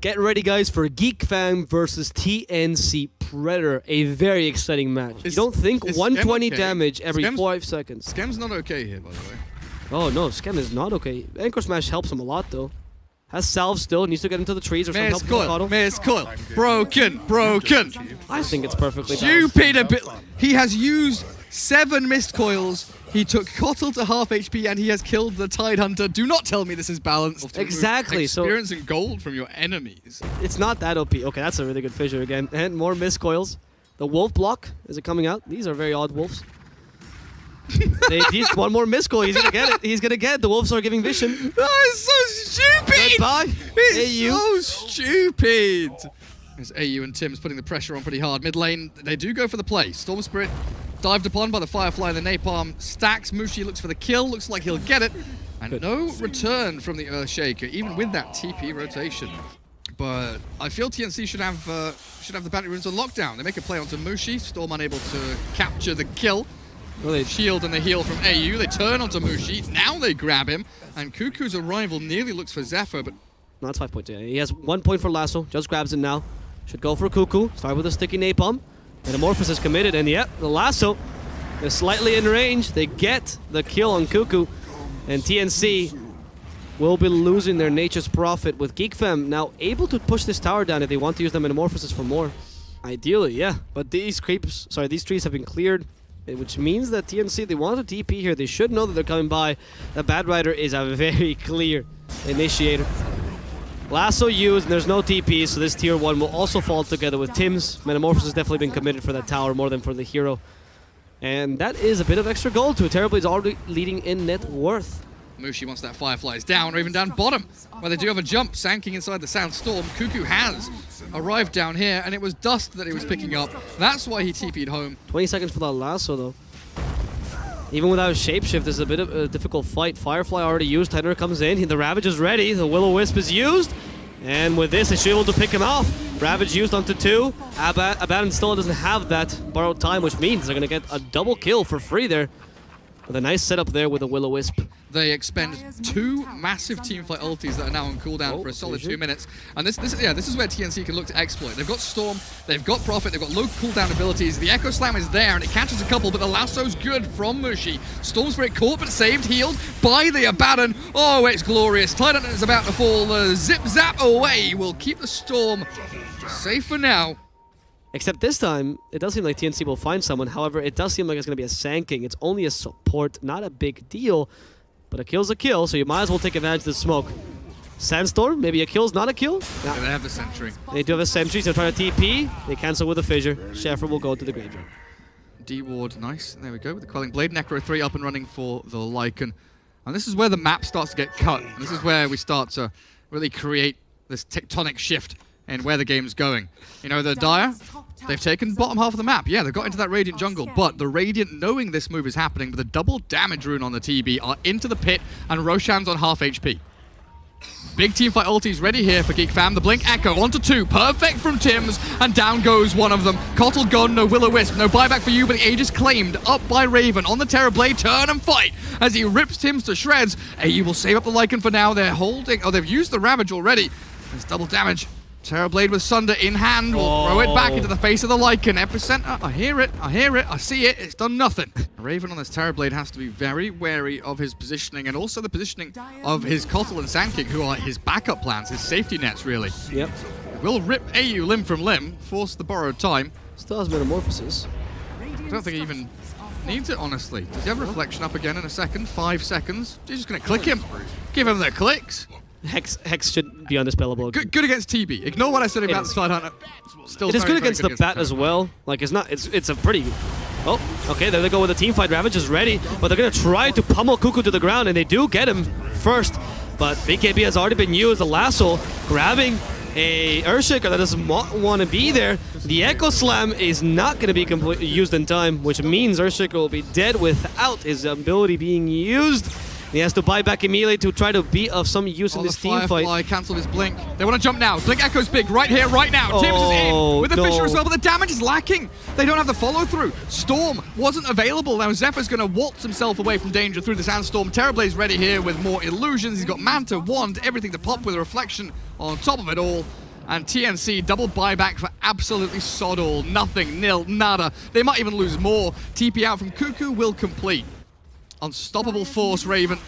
Get ready, guys, for GEEK Fam versus TNC Predator. A very exciting match. You don't think 120 okay? damage every Skem's, 5 seconds. Skem's not okay here, by the way. Oh, no, Skem is not okay. Anchor Smash helps him a lot, though. Has salve still, needs to get into the trees or some help from Coddle. Mayor's coil. Broken. I think it's perfectly Stupid. He has used 7 missed coils. He took Coddle to half HP and he has killed the Tide Hunter. Do not tell me this is balanced. Exactly. Experience and gold from your enemies. It's not that OP. Okay, that's a really good fissure again. And more missed coils. The wolf block, is it coming out? These are very odd wolves. He's one more missed coil. He's gonna get it. He's gonna get it. The wolves are giving vision. That is so stupid. Goodbye. It's so stupid. There's AU and Tim's putting the pressure on pretty hard. Mid lane, they do go for the play. Storm Spirit dived upon by the Firefly and the Napalm. Stacks. MUSHI looks for the kill. Looks like he'll get it. And no return from the Earthshaker, even with that TP rotation. But I feel TNC should have the bounty runes on lockdown. They make a play onto MUSHI. Storm unable to capture the kill. Well, they shield and the heal from AU. They turn onto MUSHI. Now they grab him. And Cuckoo's arrival nearly looks for Zephyr, but... No, that's 5 points. He has 1 point for Lasso. Just grabs it now. Should go for Cuckoo. Start with a sticky Napalm. Metamorphosis is committed, and yep, the Lasso is slightly in range. They get the kill on Cuckoo, and TNC will be losing their Nature's Prophet with GEEK Fam now able to push this tower down if they want to use the Metamorphosis for more. Ideally, yeah, but these trees have been cleared, which means that TNC, they want to TP here. They should know that they're coming by. The Bad Rider is a very clear initiator. Lasso used, and there's no TP, so this tier 1 will also fall together with Tim's. Metamorphosis has definitely been committed for that tower more than for the hero. And that is a bit of extra gold to Terrorblade's already leading in net worth. MUSHI wants that Fireflies down, or even down bottom, where they do have a jump, Sanking inside the Sandstorm. Cuckoo has arrived down here, and it was Dust that he was picking up. That's why he TP'd home. 20 seconds for that Lasso, though. Even without Shapeshift, it's a bit of a difficult fight. Firefly already used, Tider comes in, the Ravage is ready, the Will-O-Wisp is used, and with this, they should be able to pick him off. Ravage used onto 2, Abaddon still doesn't have that borrowed time, which means they're going to get a double kill for free there. With a nice setup there with a Will-O-Wisp. They expend 2 massive teamfight ultis that are now on cooldown for a solid 2 minutes. And this is where TNC can look to exploit. They've got Storm, they've got Prophet, they've got low cooldown abilities. The Echo Slam is there and it catches a couple, but the Lasso's good from MUSHI. Storm Spirit caught but saved, healed by the Abaddon. Oh, it's glorious. Titan is about to fall. Zip zap away will keep the Storm safe for now. Except this time, it does seem like TNC will find someone. However, it does seem like it's going to be a Sanking. It's only a support, not a big deal. But a kill's a kill, so you might as well take advantage of the smoke. Sandstorm, maybe a kill's not a kill? Yeah, they have the Sentry. They do have a Sentry, so they're trying to TP. They cancel with a Fissure. Sheffer will go to the graveyard. D-Ward, nice. There we go with the Quelling Blade. Necro 3 up and running for the Lycan. And this is where the map starts to get cut. And this is where we start to really create this tectonic shift in where the game's going. You know, the Dire, they've taken bottom half of the map. Yeah, they've got into that Radiant jungle, but the Radiant, knowing this move is happening with a double damage rune on the TB, are into the pit, and Roshan's on half HP. Big teamfight ultis ready here for GEEK Fam. The Blink Echo onto 2. Perfect from Tim's, and down goes one of them. Coddle gone, no Will-O-Wisp, no buyback for you, but the Aegis claimed. Up by Raven on the Terrorblade. Turn and fight as he rips Tim's to shreds. AU will save up the Lycan for now. They're holding. Oh, they've used the Ravage already. There's double damage. Terrorblade with Sunder in hand will throw it back into the face of the Lycan. Epicenter, I hear it, I see it, it's done nothing. Raven on this Terrorblade has to be very wary of his positioning and also the positioning of his Coddle and Sandking, who are his backup plans, his safety nets, really. Yep. Will rip AU limb from limb, force the borrowed time. Still has Metamorphosis. I don't think he even needs it, honestly. Does he have Reflection up again in a second? 5 seconds. He's just going to click him. Give him the clicks. Hex should be undispellable. Good against TB. Ignore what I said about the Tide Hunter. Still, it is good against the Bat as well. Like, it's a pretty... Oh, okay, there they go with the team fight. Ravage is ready, but they're going to try to pummel Cuckoo to the ground, and they do get him first. But BKB has already been used. The Lasso grabbing a Earthshaker that doesn't want to be there. The Echo Slam is not going to be completely used in time, which means Earthshaker will be dead without his ability being used. He has to buy back immediately to try to be of some use in this team fight. Cancelled his blink. They want to jump now. Blink Echo's big right here, right now. Tim's is in with the Fissure as well, but the damage is lacking. They don't have the follow through. Storm wasn't available. Now Zephyr's going to waltz himself away from danger through the Sandstorm. Terrorblade's ready here with more illusions. He's got Manta, Wand, everything to pop with a Reflection on top of it all. And TNC, double buyback for absolutely sod all. Nothing, nil, nada. They might even lose more. TP out from Cuckoo will complete. Unstoppable force, Raven.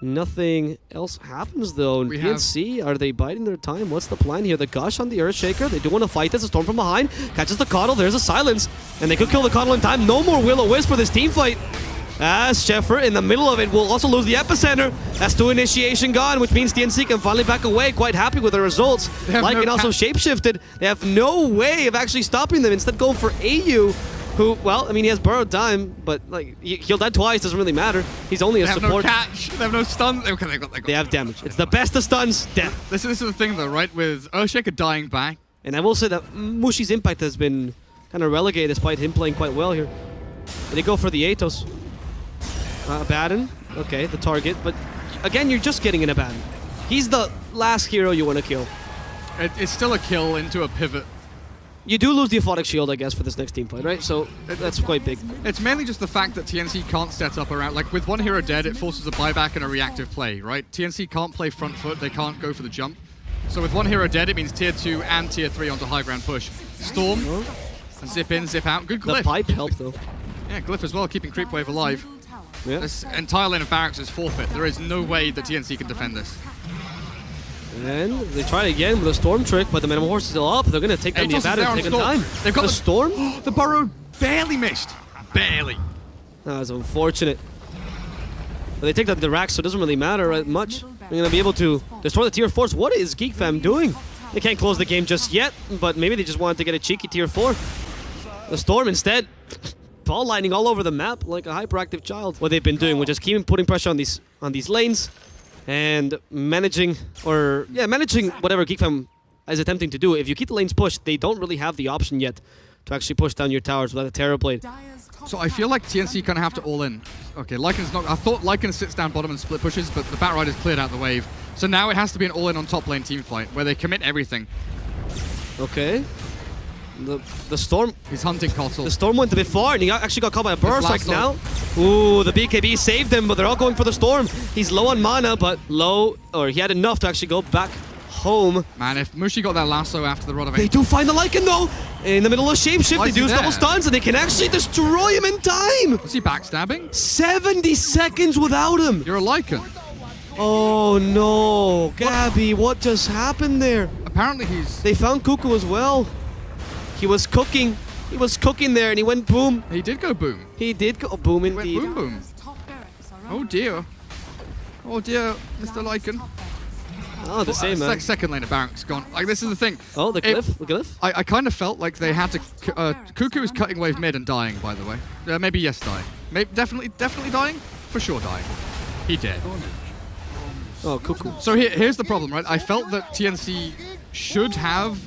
Nothing else happens though. TNC, are they biding their time? What's the plan here? The Gush on the Earthshaker. They do want to fight this. A Storm from behind. Catches the Coddle. There's a Silence. And they could kill the Coddle in time. No more Will-O-Wisp for this team fight. As Sheffer in the middle of it will also lose the Epicenter. That's 2 initiation gone, which means TNC can finally back away. Quite happy with the results. Lycan also shapeshifted. They have no way of actually stopping them. Instead going for AU. Who, well, I mean, he has borrowed time, but like he'll die twice, doesn't really matter. He's only a support. They have no catch, they have no stuns. They have damage. It's the best of stuns, death. This is the thing though, right? With Earthshaker dying back. And I will say that Mushi's impact has been kind of relegated despite him playing quite well here. They go for the Atos. Abaddon, okay, the target, but again, you're just getting an Abaddon. He's the last hero you want to kill. It's still a kill into a pivot. You do lose the Aphotic Shield, I guess, for this next team fight, right? So that's quite big. It's mainly just the fact that TNC can't set up around, like with one hero dead, it forces a buyback and a reactive play, right? TNC can't play front foot, they can't go for the jump. So with one hero dead, it means tier 2 and tier 3 onto high ground push. Storm, zip in, zip out. Good Glyph. The pipe helped though. Yeah, Glyph as well, keeping Creep Wave alive. Yeah. This entire lane of barracks is forfeit. There is no way that TNC can defend this. And they try again with a Storm trick, but the Metamorph is still up. They're going to take down the Abaddon, taking time. They've got the Storm? The Burrow barely missed. Barely. That was unfortunate. But they take down the Rax, so it doesn't really matter much. They're going to be able to destroy the tier 4s. What is GEEK fam doing? They can't close the game just yet, but maybe they just wanted to get a cheeky tier 4. The Storm instead, ball lining all over the map like a hyperactive child. What they've been doing, which is keeping putting pressure on these lanes and managing whatever GEEK fam is attempting to do. If you keep the lanes pushed, they don't really have the option yet to actually push down your towers without a Terror Blade. So I feel like TNC kind of have to all in. Okay, Lycan's not. I thought Lycan sits down bottom and split pushes, but the Batrider's cleared out the wave. So now it has to be an all in on top lane team fight where they commit everything. Okay. The Storm... He's hunting Kotal. The Storm went a bit far, and he actually got caught by a burst like now. Ooh, the BKB saved him, but they're all going for the Storm. He's low on mana, but he had enough to actually go back home. Man, if Mushi got that lasso after the Rod of They do find the Lycan, though! In the middle of Shapeshift, they do double stuns, and they can actually destroy him in time! Was he backstabbing? 70 seconds without him! You're a Lycan. Oh no, Gabby, what just happened there? Apparently They found Cuckoo as well. He was cooking. He was cooking there, and he went boom. He did go boom. He did go boom indeed. He went boom boom. Oh dear. Oh dear, Mr. Lycan. Oh, the same man. Second lane of barracks gone. Like, this is the thing. Oh, the Glyph. The Glyph. I kind of felt like they had to. Cuckoo is cutting wave mid and dying, by the way. Maybe yes, dying. Maybe definitely dying. For sure dying. He dead. Oh, Cuckoo. So here's the problem, right? I felt that TNC should have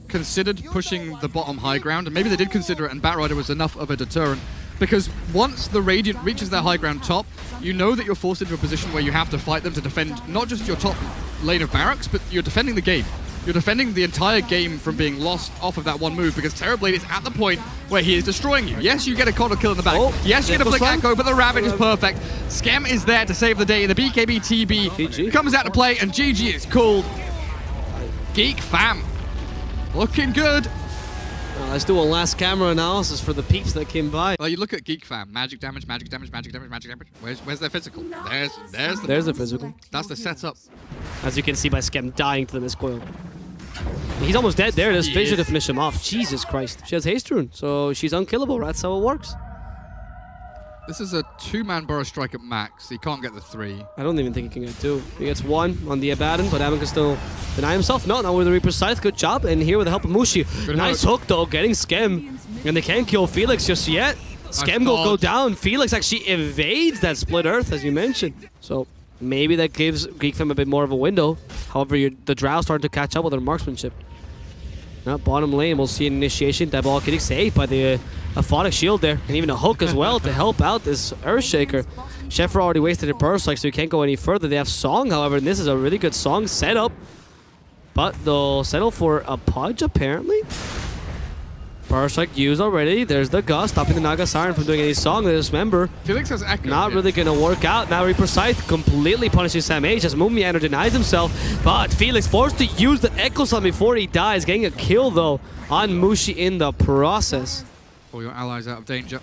considered pushing the bottom high ground, and maybe they did consider it, and Batrider was enough of a deterrent. Because once the Radiant reaches their high ground top, you know that you're forced into a position where you have to fight them to defend not just your top lane of barracks, but you're defending the game. You're defending the entire game from being lost off of that one move, because Terror Blade is at the point where he is destroying you. Yes, you get a Coddle kill in the back. Oh, yes, you get a Blink Echo, but the Ravage is perfect. Skem is there to save the day. The BKB TB GG. comes out to play, and GG is called. GEEK fam. Looking good. Let's do a last camera analysis for the peeps that came by. Well, you look at GEEK fam. Magic damage, magic damage, magic damage, magic damage. Where's their physical? There's the physical. That's the setup. As you can see by Skem dying to the Miscoil. He's almost dead there. There's Fissure to finish him off. Jesus Christ. She has Haste Rune, so she's unkillable. That's how it works. This is a 2-man Burrow Strike at max. He can't get the 3. I don't even think he can get 2. He gets 1 on the Abaddon, but Abaddon can still deny himself. No, not with the Reaper's Scythe. Good job. And here with the help of Mushi. Nice hook, though, getting Skem. And they can't kill Felix just yet. Skem will go down. Felix actually evades that Split Earth, as you mentioned. So maybe that gives GEEK fam a bit more of a window. However, the Drow starting to catch up with their marksmanship. Now, bottom lane, we'll see an initiation. That ball getting saved by the Aphotic Shield there. And even a hook as well to help out this Earthshaker. Sheffer already wasted a burst, so he can't go any further. They have Song, however, and this is a really good Song setup. But they'll settle for a Pudge, apparently. Perfect use already. There's the Gust, stopping the Naga Siren from doing any song. This member Felix has Echo. not really going to work out. Now Reaper Scythe completely punishes Sam H as Mumiander denies himself. But Felix forced to use the Echo Slam before he dies, getting a kill though on Mushi in the process. All your allies out of danger.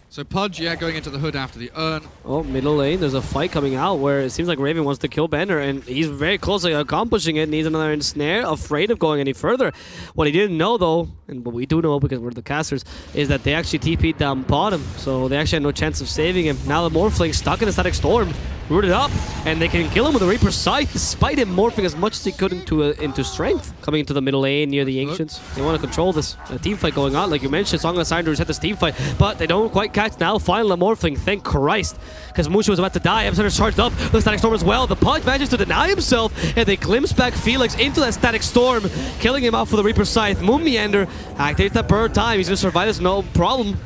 So Pudge, yeah, going into the hood after the urn. Oh, middle lane, there's a fight coming out where it seems like Raven wants to kill Banner, and he's very close to accomplishing it. Needs another ensnare, afraid of going any further. What he didn't know, though, and what we do know because we're the casters, is that they actually TP'd down bottom, so they actually had no chance of saving him. Now the Morphling stuck in the Static Storm, rooted up, and they can kill him with a Reaper Scythe, despite him morphing as much as he could into strength. Coming into the middle lane near the Ancients. They want to control this. A team fight going on, like you mentioned. Song of Siren to reset this team fight, but they don't quite catch now. Finally, Morphling, thank Christ, because Mushi was about to die. Epicenter's charged up, the Static Storm as well. The Pudge manages to deny himself, and they glimpse back Felix into that Static Storm, killing him off with a Reaper Scythe. Mumiander activates that bird time. He's going to survive this, no problem.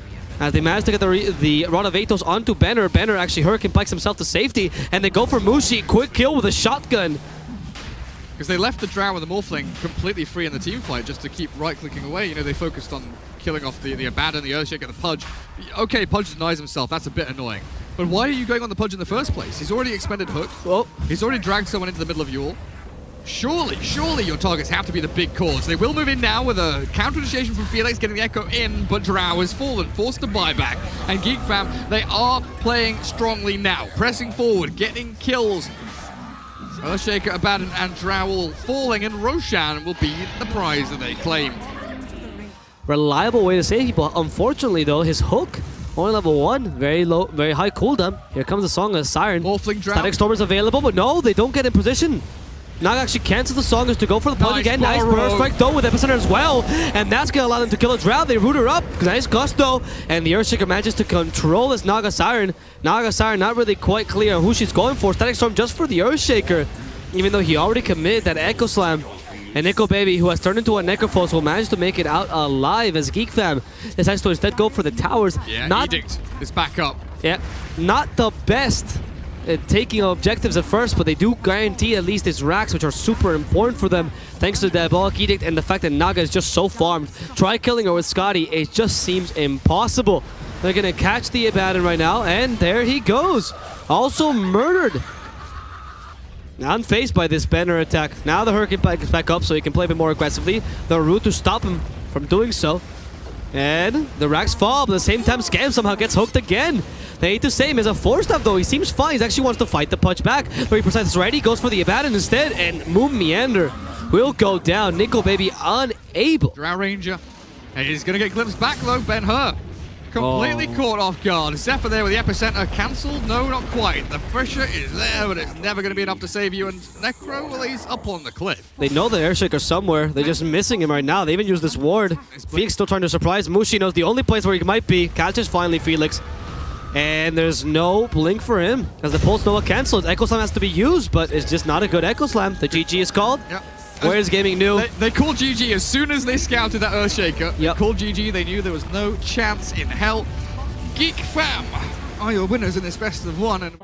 As they manage to get the Rod of Atos onto Banner. Banner actually Hurricane Pikes himself to safety, and they go for Mushi. Quick kill with a shotgun. Because they left the Drow and the Morphling completely free in the team fight just to keep right-clicking away. You know, they focused on killing off the Abaddon, the Earthshaker, the Pudge. Okay, Pudge denies himself. That's a bit annoying. But why are you going on the Pudge in the first place? He's already expended Hook. Oh. He's already dragged someone into the middle of Yule. Surely your targets have to be the big cause. They will move in now with a counter-initiation from Felix, getting the Echo in, but Drow has fallen, forced to buy back. And GEEK fam, they are playing strongly now, pressing forward, getting kills. Earthshaker, Abaddon, and Drow all falling, and Roshan will be the prize that they claim. Reliable way to save people. Unfortunately, though, his hook, only level 1, very low, very high cooldown. Here comes the Song of Siren. Morphling Drow. Static Storm is available, but no, they don't get in position. Naga actually cancels the Song to go for the Pudge again. Nice burst strike though with Epicenter as well. And that's going to allow them to kill a Drow. They root her up. Nice Gust though. And the Earthshaker manages to control this Naga Siren. Naga Siren not really quite clear on who she's going for. Static Storm just for the Earthshaker. Even though he already committed that Echo Slam. And Nico Baby, who has turned into a Necrophos, will manage to make it out alive as GEEK fam decides to instead go for the towers. Yeah, Edict is back up. Yeah, not the best at taking objectives at first, but they do guarantee at least his racks, which are super important for them, thanks to the Diabolic Edict and the fact that Naga is just so farmed. Try killing her with Scotty, it just seems impossible. They're gonna catch the Abaddon right now, and there he goes. Also murdered. Unfazed by this banner attack. Now the Hurricane Pike is back up so he can play a bit more aggressively. The route to stop him from doing so. And the racks fall, but at the same time Scam somehow gets hooked again. They hate to say him as a 4-staff though. He seems fine. He actually wants to fight the Pudge back. 30% is ready. Goes for the Abaddon instead. And Mumiander will go down. Nickel Baby unable. Drow Ranger. And he's going to get glimpsed back though. Ben-Hur completely caught off guard. Zephyr there with the Epicenter cancelled. No, not quite. The pressure is there, but it's never going to be enough to save you. And Necro, well, he's up on the cliff. They know the Earthshaker's somewhere. They're just missing him right now. They even use this ward. Felix still trying to surprise. Mushi knows the only place where he might be. Catches finally Felix. And there's no blink for him as the Pulse Nova cancels. Echo Slam has to be used, but it's just not a good Echo Slam. The GG is called. Yep. Where's Gaming knew? They called GG as soon as they scouted that Earthshaker. Yep. Called GG, they knew there was no chance in hell. GEEK fam are your winners in this best of one. And